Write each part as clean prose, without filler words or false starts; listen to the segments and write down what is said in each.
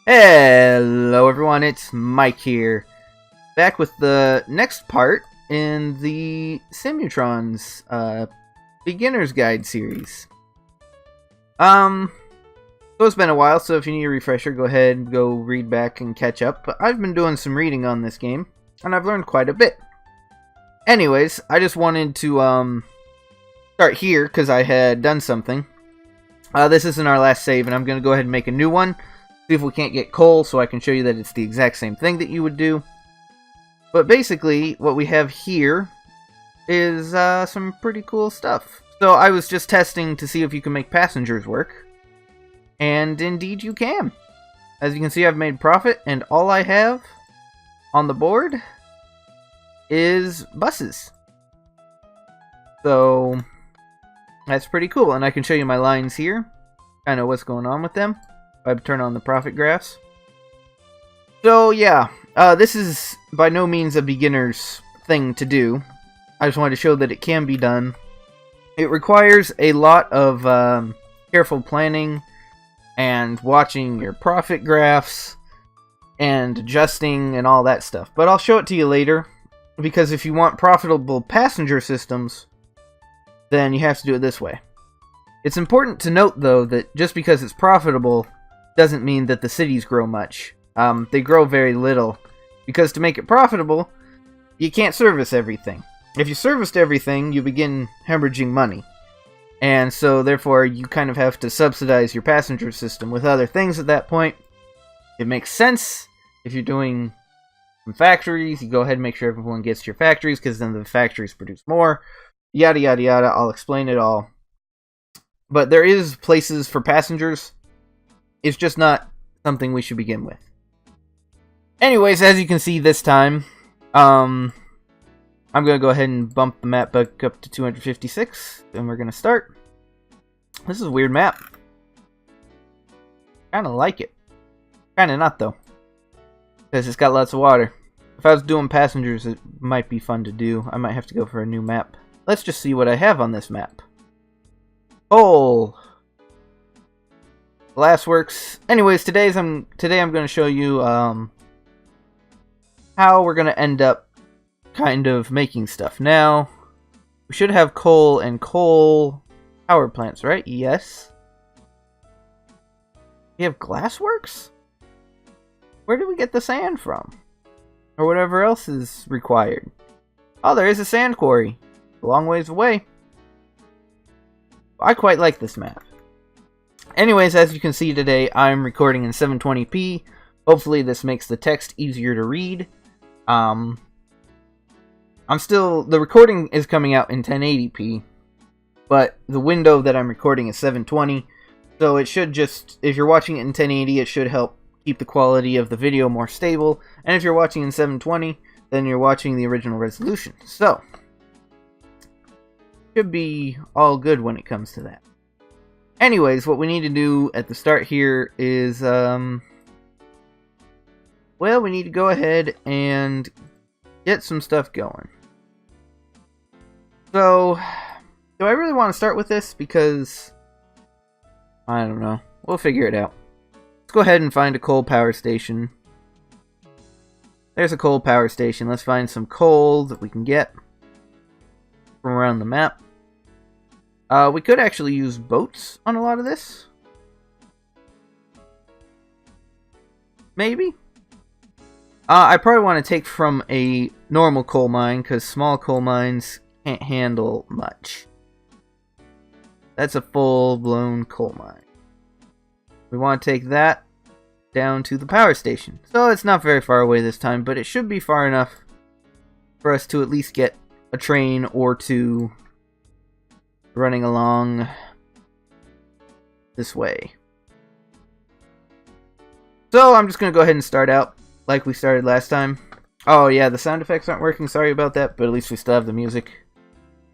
Hello everyone, it's Mike here, back with the next part in the Simutrans Beginner's Guide series. So it's been a while, so if you need a refresher, go ahead and go read back and catch up. But I've been doing some reading on this game, and I've learned quite a bit. Anyways, I just wanted to start here, because I had done something. This isn't our last save, and I'm going to go ahead and make a new one. See if we can't get coal, so I can show you that it's the exact same thing that you would do. But basically, what we have here is some pretty cool stuff. So I was just testing to see if you can make passengers work. And indeed you can. As you can see, I've made profit, and all I have on the board is buses. So that's pretty cool, and I can show you my lines here. Kind of what's going on with them. I turn on the profit graphs. So yeah, this is by no means a beginner's thing to do. I just wanted to show that it can be done. It requires a lot of careful planning and watching your profit graphs and adjusting and all that stuff. But I'll show it to you later, because if you want profitable passenger systems, then you have to do it this way. It's important to note, though, that just because it's profitable doesn't mean that the cities grow much. They grow very little, because to make it profitable, you can't service everything. If you serviced everything, you begin hemorrhaging money. And so, therefore, you kind of have to subsidize your passenger system with other things at that point. It makes sense if you're doing some factories. You go ahead and make sure everyone gets to your factories, because then the factories produce more. Yada, yada, yada. I'll explain it all. But there is places for passengers. It's just not something we should begin with. Anyways, as you can see this time, I'm going to go ahead and bump the map back up to 256, and we're going to start. This is a weird map. Kind of like it. Kind of not, though, because it's got lots of water. If I was doing passengers, it might be fun to do. I might have to go for a new map. Let's just see what I have on this map. Coal. Glassworks. Anyways, today I'm going to show you how we're going to end up kind of making stuff. Now, we should have coal and coal power plants, right? Yes. We have glassworks? Where do we get the sand from? Or whatever else is required. Oh, there is a sand quarry. A long ways away. I quite like this map. Anyways, as you can see today, I'm recording in 720p. Hopefully this makes the text easier to read. The recording is coming out in 1080p, but the window that I'm recording is 720, so it should just, if you're watching it in 1080, it should help keep the quality of the video more stable, and if you're watching in 720, then you're watching the original resolution. So, should be all good when it comes to that. Anyways, what we need to do at the start here is, well, we need to go ahead and get some stuff going. So, do I really want to start with this? Because, I don't know. We'll figure it out. Let's go ahead and find a coal power station. There's a coal power station. Let's find some coal that we can get from around the map. We could actually use boats on a lot of this. Maybe. I probably want to take from a normal coal mine, because small coal mines can't handle much. That's a full-blown coal mine. We want to take that down to the power station. So it's not very far away this time, but it should be far enough for us to at least get a train or two running along this way. So I'm just going to go ahead and start out like we started last time. Oh yeah, the sound effects aren't working, sorry about that, but at least we still have the music.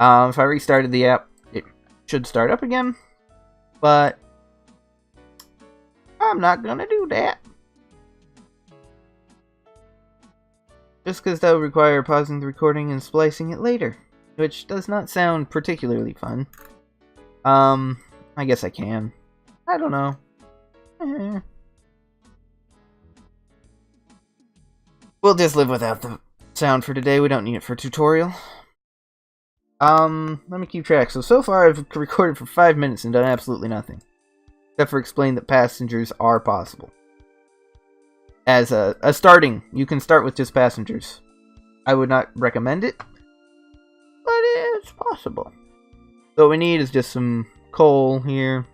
If I restarted the app, it should start up again, but I'm not going to do that. Just because that would require pausing the recording and splicing it later, which does not sound particularly fun. I guess I can. I don't know. We'll just live without the sound for today. We don't need it for tutorial. Let me keep track. So far I've recorded for 5 minutes and done absolutely nothing. Except for explain that passengers are possible. As a starting, you can start with just passengers. I would not recommend it, but it's possible. So what we need is just some coal here.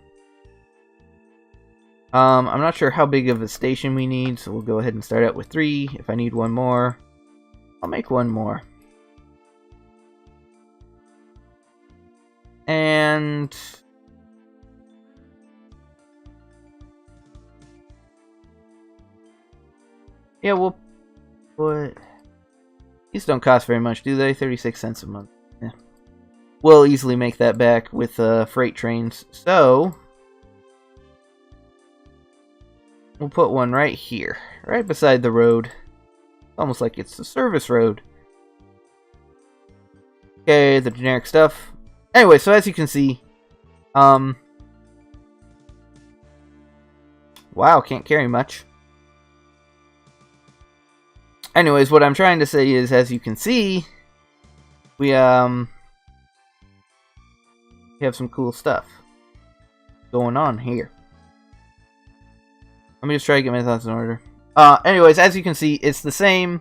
I'm not sure how big of a station we need, so we'll go ahead and start out with 3. If I need one more, I'll make one more. And yeah, we'll put... These don't cost very much, do they? 36 cents a month. Yeah. We'll easily make that back with freight trains. So we'll put one right here, right beside the road. Almost like it's the service road. Okay, the generic stuff. Anyway, so as you can see, wow, can't carry much. Anyways, what I'm trying to say is, as you can see, we have some cool stuff going on here. Let me just try to get my thoughts in order. Anyways, as you can see, it's the same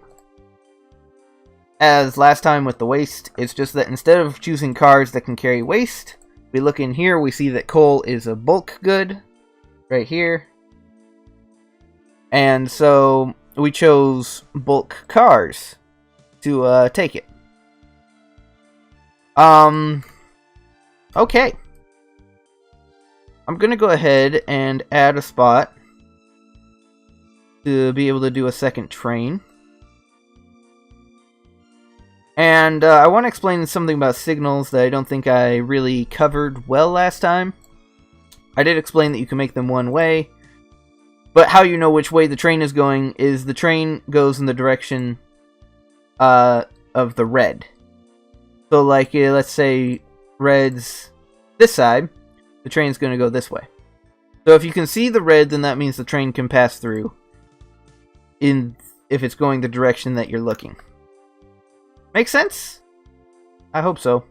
as last time with the waste. It's just that instead of choosing cars that can carry waste, we look in here, we see that coal is a bulk good, right here. And so we chose bulk cars to take it. Okay. I'm gonna go ahead and add a spot to be able to do a second train. And I want to explain something about signals that I don't think I really covered well last time. I did explain that you can make them one way, but how you know which way the train is going is the train goes in the direction of the red. So like, let's say red's this side, the train's going to go this way. So if you can see the red, then that means the train can pass through if it's going the direction that you're looking. Make sense? I hope so.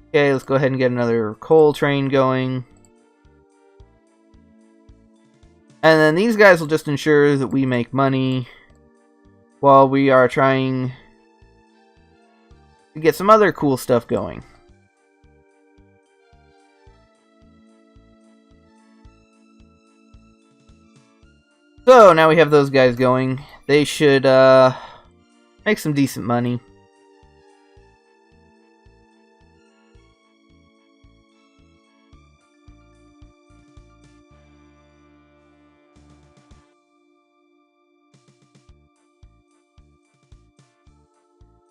Okay, let's go ahead and get another coal train going. And then these guys will just ensure that we make money while we are trying to get some other cool stuff going. So now we have those guys going. They should make some decent money.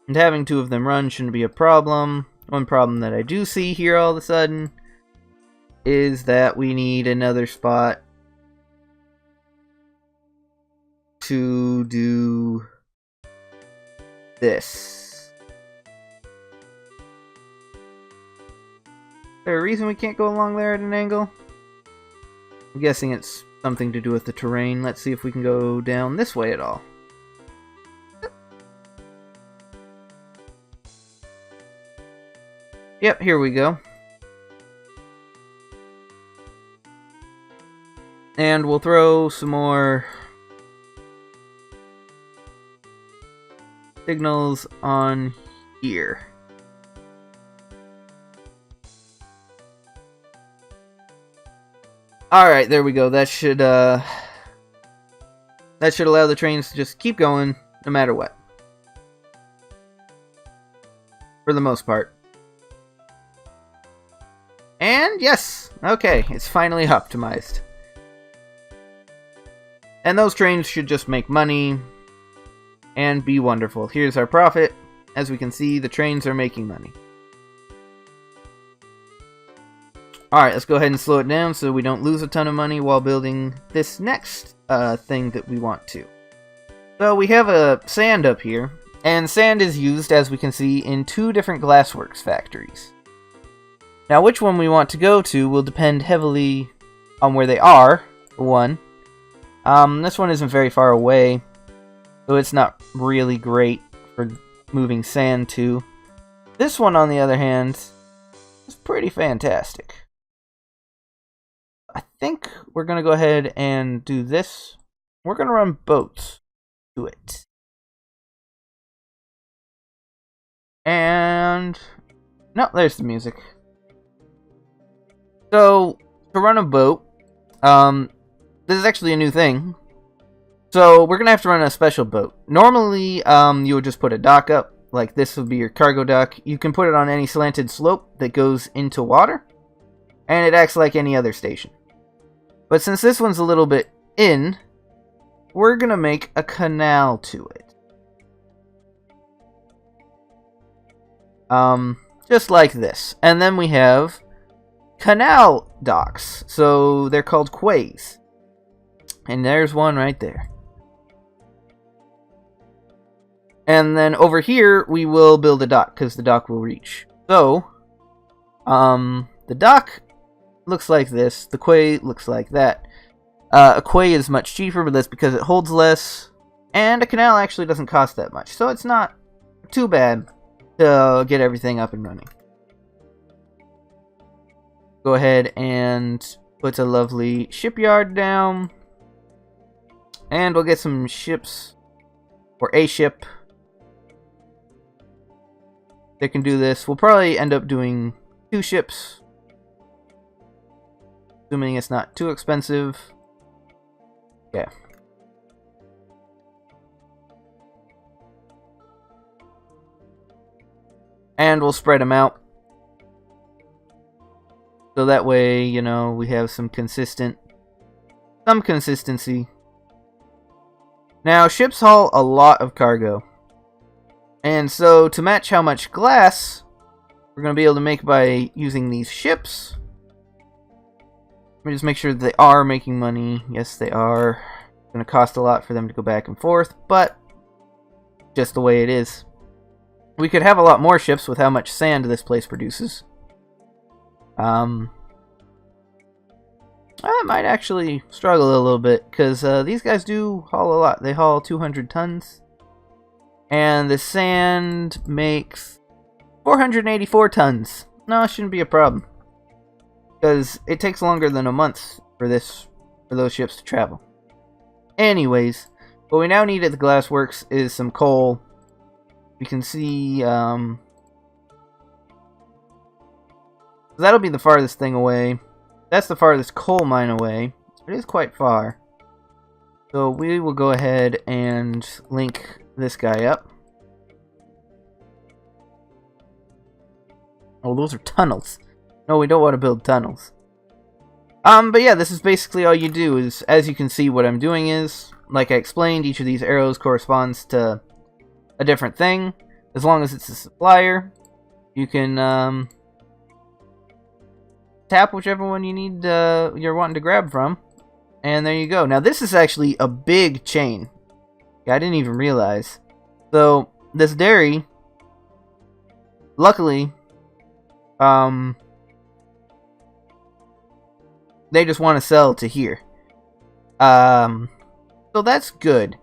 And having 2 of them run shouldn't be a problem. One problem that I do see here all of a sudden is that we need another spot to do this. Is there a reason we can't go along there at an angle? I'm guessing it's something to do with the terrain. Let's see if we can go down this way at all. Yep, here we go. And we'll throw some more signals on here. Alright, there we go. That should allow the trains to just keep going no matter what. For the most part. And yes! Okay, it's finally optimized. And those trains should just make money and be wonderful. Here's our profit. As we can see, the trains are making money. Alright, let's go ahead and slow it down so we don't lose a ton of money while building this next thing that we want to. So we have a sand up here, and sand is used, as we can see, in 2 different glassworks factories. Now, which one we want to go to will depend heavily on where they are, for one, This one isn't very far away, so it's not really great for moving sand to. This one, on the other hand, is pretty fantastic. I think we're going to go ahead and do this. We're going to run boats to it. And no, there's the music. So, to run a boat, this is actually a new thing. So, we're going to have to run a special boat. Normally, you would just put a dock up. Like, this would be your cargo dock. You can put it on any slanted slope that goes into water. And it acts like any other station. But since this one's a little bit in, we're going to make a canal to it. Just like this. And then we have canal docks. So they're called quays. And there's one right there. And then over here, we will build a dock, because the dock will reach. So, the dock looks like this. The quay looks like that. A quay is much cheaper, but that's because it holds less. And a canal actually doesn't cost that much. So it's not too bad to get everything up and running. Go ahead and put a lovely shipyard down. And we'll get some ships, or a ship, that can do this. We'll probably end up doing 2 ships, assuming it's not too expensive. Yeah. And we'll spread them out. So that way, you know, we have some consistency. Now, ships haul a lot of cargo. And so, to match how much glass we're going to be able to make by using these ships, let me just make sure that they are making money. Yes, they are. It's going to cost a lot for them to go back and forth, but just the way it is. We could have a lot more ships with how much sand this place produces. I might actually struggle a little bit, because these guys do haul a lot. They haul 200 tons. And the sand makes 484 tons. No, it shouldn't be a problem. Because it takes longer than a month for those ships to travel. Anyways, what we now need at the glassworks is some coal. We can see, that'll be the farthest thing away. That's the farthest coal mine away. It is quite far. So we will go ahead and link this guy up. Oh, those are tunnels. No, we don't want to build tunnels. But yeah, this is basically all you do. Is, as you can see, what I'm doing is, like I explained, each of these arrows corresponds to a different thing. As long as it's a supplier, you can tap whichever one you need, you're wanting to grab from. And there you go. Now, this is actually a big chain. Yeah, I didn't even realize. So, this dairy, luckily, they just want to sell to here. So that's good.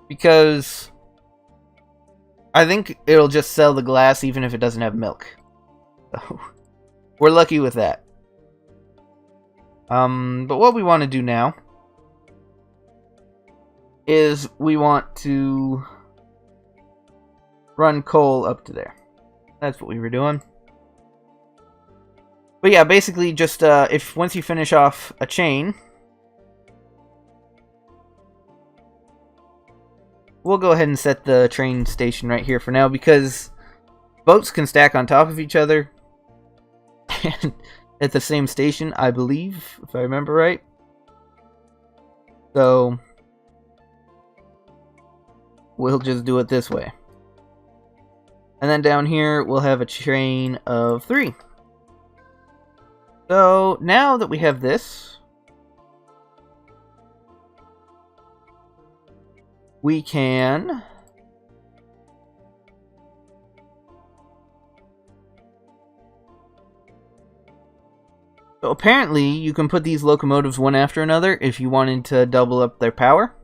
Because I think it'll just sell the glass even if it doesn't have milk. So, we're lucky with that. But what we want to do now is we want to run coal up to there. That's what we were doing. But yeah, basically just if once you finish off a chain, we'll go ahead and set the train station right here for now, because boats can stack on top of each other at the same station, I believe, if I remember right. So we'll just do it this way. And then down here, we'll have a train of 3. So now that we have this, we can So apparently, you can put these locomotives one after another if you wanted to double up their power.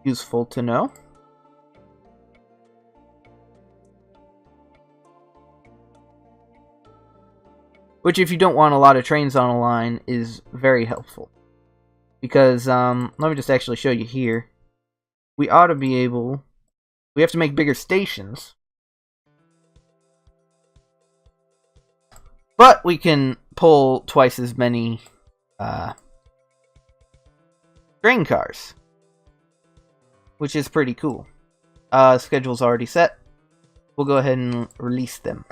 Useful to know. Which, if you don't want a lot of trains on a line, is very helpful. Because, let me just actually show you here. We ought to be able... We have to make bigger stations. But we can pull twice as many train cars. Which is pretty cool. Schedule's already set. We'll go ahead and release them.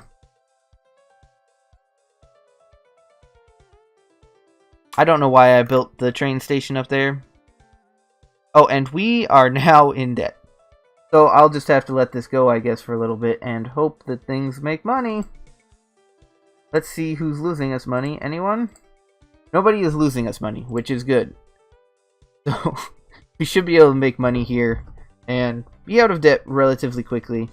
I don't know why I built the train station up there. Oh, and we are now in debt. So I'll just have to let this go, I guess, for a little bit and hope that things make money. Let's see who's losing us money. Anyone? Nobody is losing us money, which is good. So we should be able to make money here and be out of debt relatively quickly.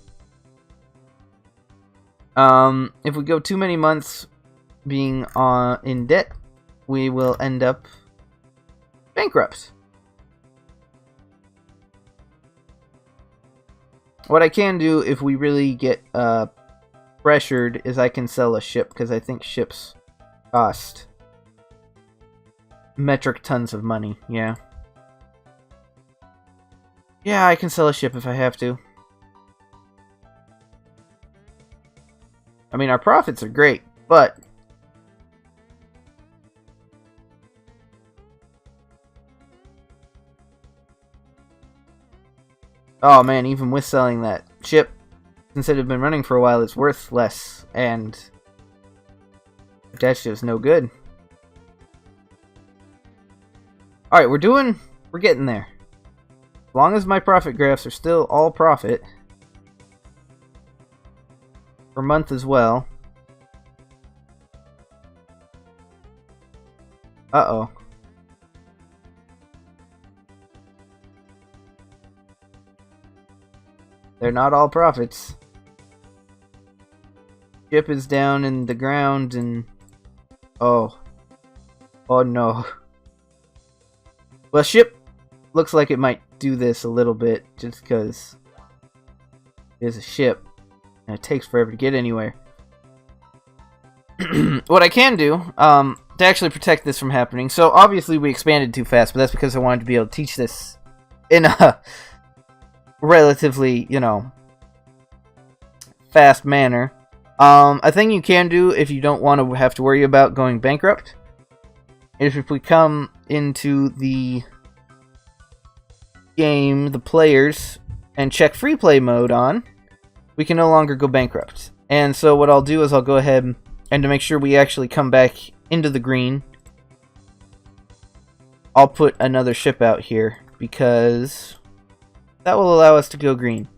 If we go too many months being in debt, we will end up bankrupt. What I can do if we really get pressured is I can sell a ship, because I think ships cost metric tons of money. Yeah. Yeah, I can sell a ship if I have to. I mean, our profits are great, but oh man, even with selling that ship, since it had been running for a while, it's worth less, and that's just no good. Alright, we're getting there. As long as my profit graphs are still all profit, per month as well. Uh-oh. They're not all profits. Ship is down in the ground and... Oh. Oh no. Well, ship looks like it might do this a little bit just because it is a ship and it takes forever to get anywhere. What I can do to actually protect this from happening, so obviously we expanded too fast, but that's because I wanted to be able to teach this in a relatively, fast manner. A thing you can do if you don't want to have to worry about going bankrupt is if we come into the game, the players, and check free play mode on, we can no longer go bankrupt. And so what I'll do is I'll go ahead and to make sure we actually come back into the green, I'll put another ship out here because that will allow us to go green.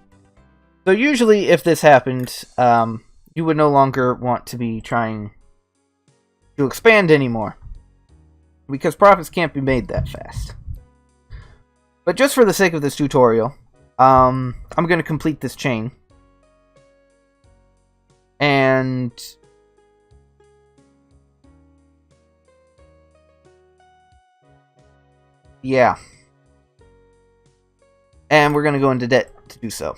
So usually if this happened, you would no longer want to be trying to expand anymore, because profits can't be made that fast. But just for the sake of this tutorial, I'm going to complete this chain. And yeah. And we're going to go into debt to do so.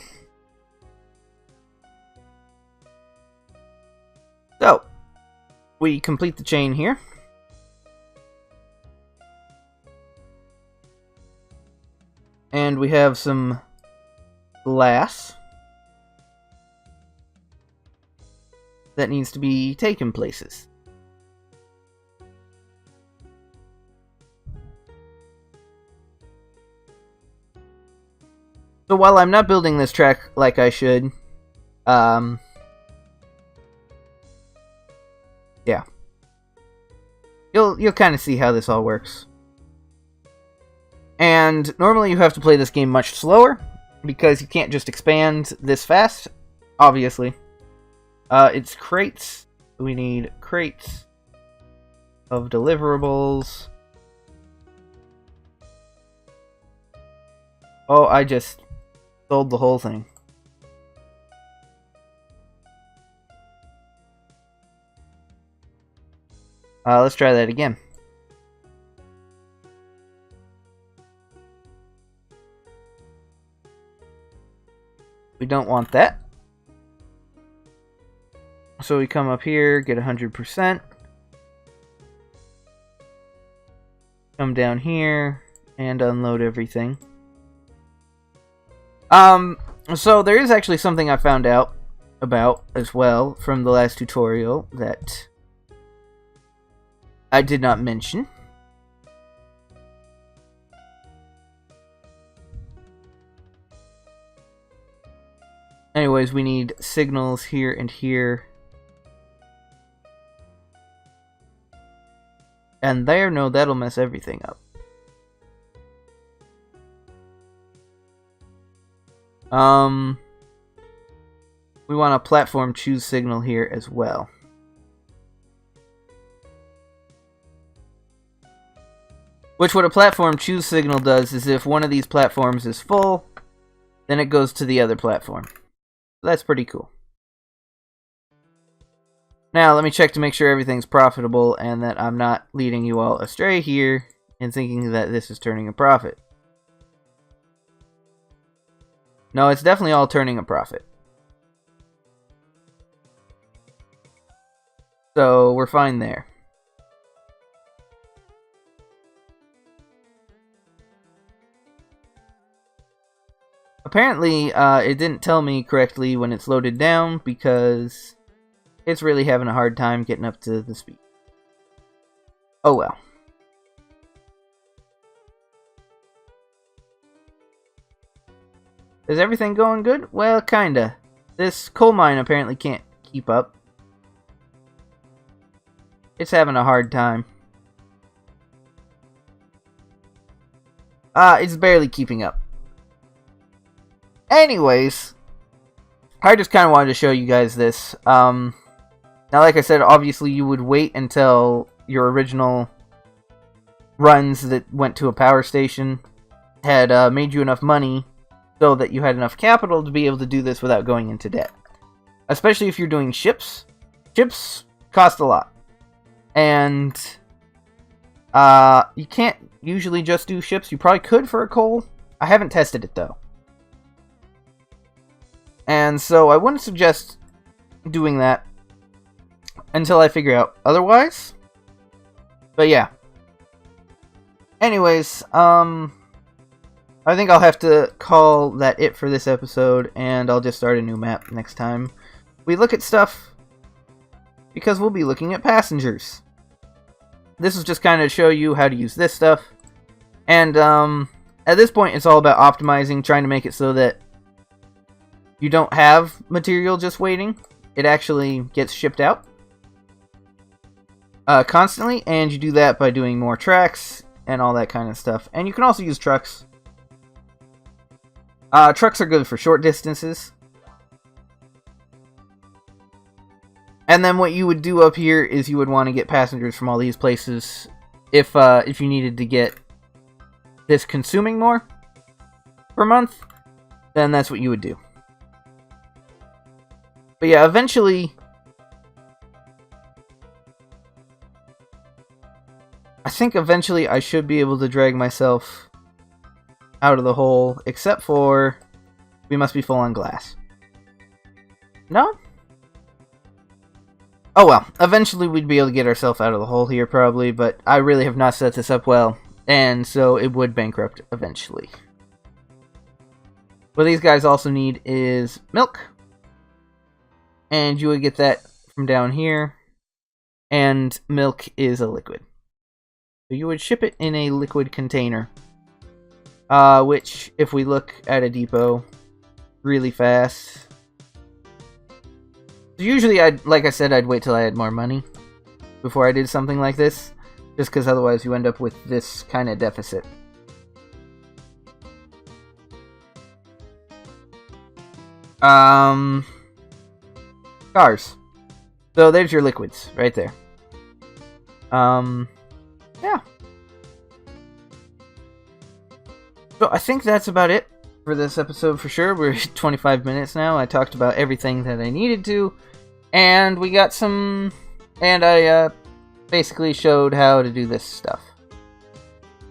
So, we complete the chain here. And we have some glass that needs to be taken places. So while I'm not building this track like I should, yeah. You'll kind of see how this all works. And normally you have to play this game much slower, because you can't just expand this fast, obviously. It's crates. We need crates of deliverables. Oh, I just sold the whole thing. Let's try that again. We don't want that. So we come up here, get 100%. Come down here and unload everything. So there is actually something I found out about as well from the last tutorial that I did not mention. Anyways, we need signals here and here. And there, no, that'll mess everything up. We want a platform choose signal here as well. Which what a platform choose signal does is if one of these platforms is full, then it goes to the other platform. That's pretty cool. Now, let me check to make sure everything's profitable and that I'm not leading you all astray here and thinking that this is turning a profit. No, it's definitely all turning a profit. So, we're fine there. Apparently, it didn't tell me correctly when it's loaded down because it's really having a hard time getting up to the speed. Oh well. Is everything going good? Well, kinda. This coal mine apparently can't keep up. It's having a hard time. It's barely keeping up. Anyways, I just kind of wanted to show you guys this. Now, like I said, obviously you would wait until your original runs that went to a power station had made you enough money so that you had enough capital to be able to do this without going into debt. Especially if you're doing ships. Ships cost a lot. And you can't usually just do ships. You probably could for a coal. I haven't tested it though. And so I wouldn't suggest doing that until I figure out otherwise. But yeah. Anyways, I think I'll have to call that it for this episode, and I'll just start a new map next time we look at stuff, because we'll be looking at passengers. This is just kind of to show you how to use this stuff. And at this point, it's all about optimizing, trying to make it so that you don't have material just waiting. It actually gets shipped out constantly, and you do that by doing more tracks and all that kind of stuff. And you can also use trucks. Trucks are good for short distances. And then what you would do up here is you would want to get passengers from all these places if you needed to get this consuming more per month, then that's what you would do. But yeah, eventually I think eventually I should be able to drag myself out of the hole, except for we must be full on glass. No? Oh well, eventually we'd be able to get ourselves out of the hole here probably, but I really have not set this up well, and so it would bankrupt eventually. What these guys also need is milk, and you would get that from down here, and milk is a liquid. So you would ship it in a liquid container, which, if we look at a depot really fast... So usually, like I said, I'd wait till I had more money before I did something like this, just because otherwise you end up with this kind of deficit. Cars. So there's your liquids right there. Yeah. So I think that's about it for this episode for sure. We're at 25 minutes now. I talked about everything that I needed to, and we got some, and I basically showed how to do this stuff.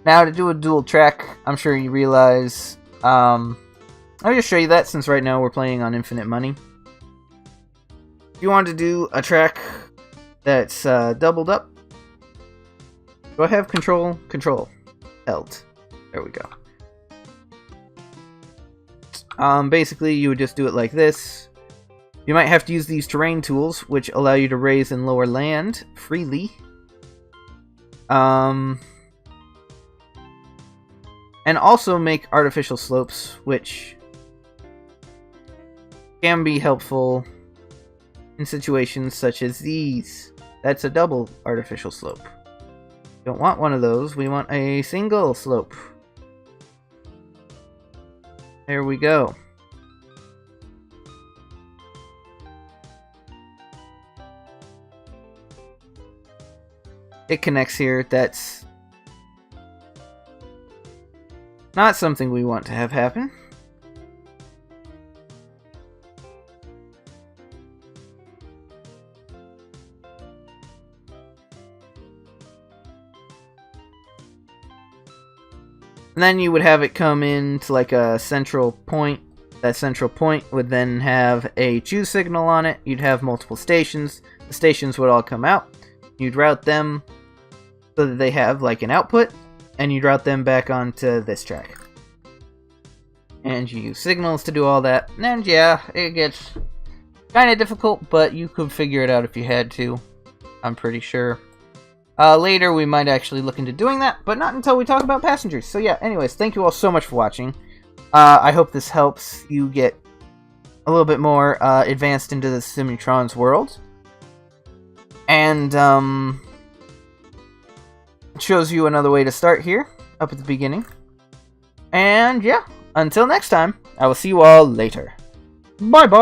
Now to do a dual track, I'm sure you realize, I'll just show you that since right now we're playing on infinite money. If you want to do a track that's doubled up, do I have control? Control. Held. There we go. Basically you would just do it like this. You might have to use these terrain tools, which allow you to raise and lower land freely. And also make artificial slopes, which can be helpful in situations such as these. That's a double artificial slope. Don't want one of those, we want a single slope. There we go. It connects here. That's not something we want to have happen. And then you would have it come into like a central point. That central point would then have a choose signal on it. You'd have multiple stations. The stations would all come out. You'd route them so that they have like an output, and you'd route them back onto this track. And you use signals to do all that. And yeah, it gets kind of difficult, but you could figure it out if you had to. I'm pretty sure. Later we might actually look into doing that, but not until we talk about passengers. So yeah, anyways, thank you all so much for watching. I hope this helps you get a little bit more advanced into the Simutrans world. And shows you another way to start here, up at the beginning. And yeah, until next time, I will see you all later. Bye-bye!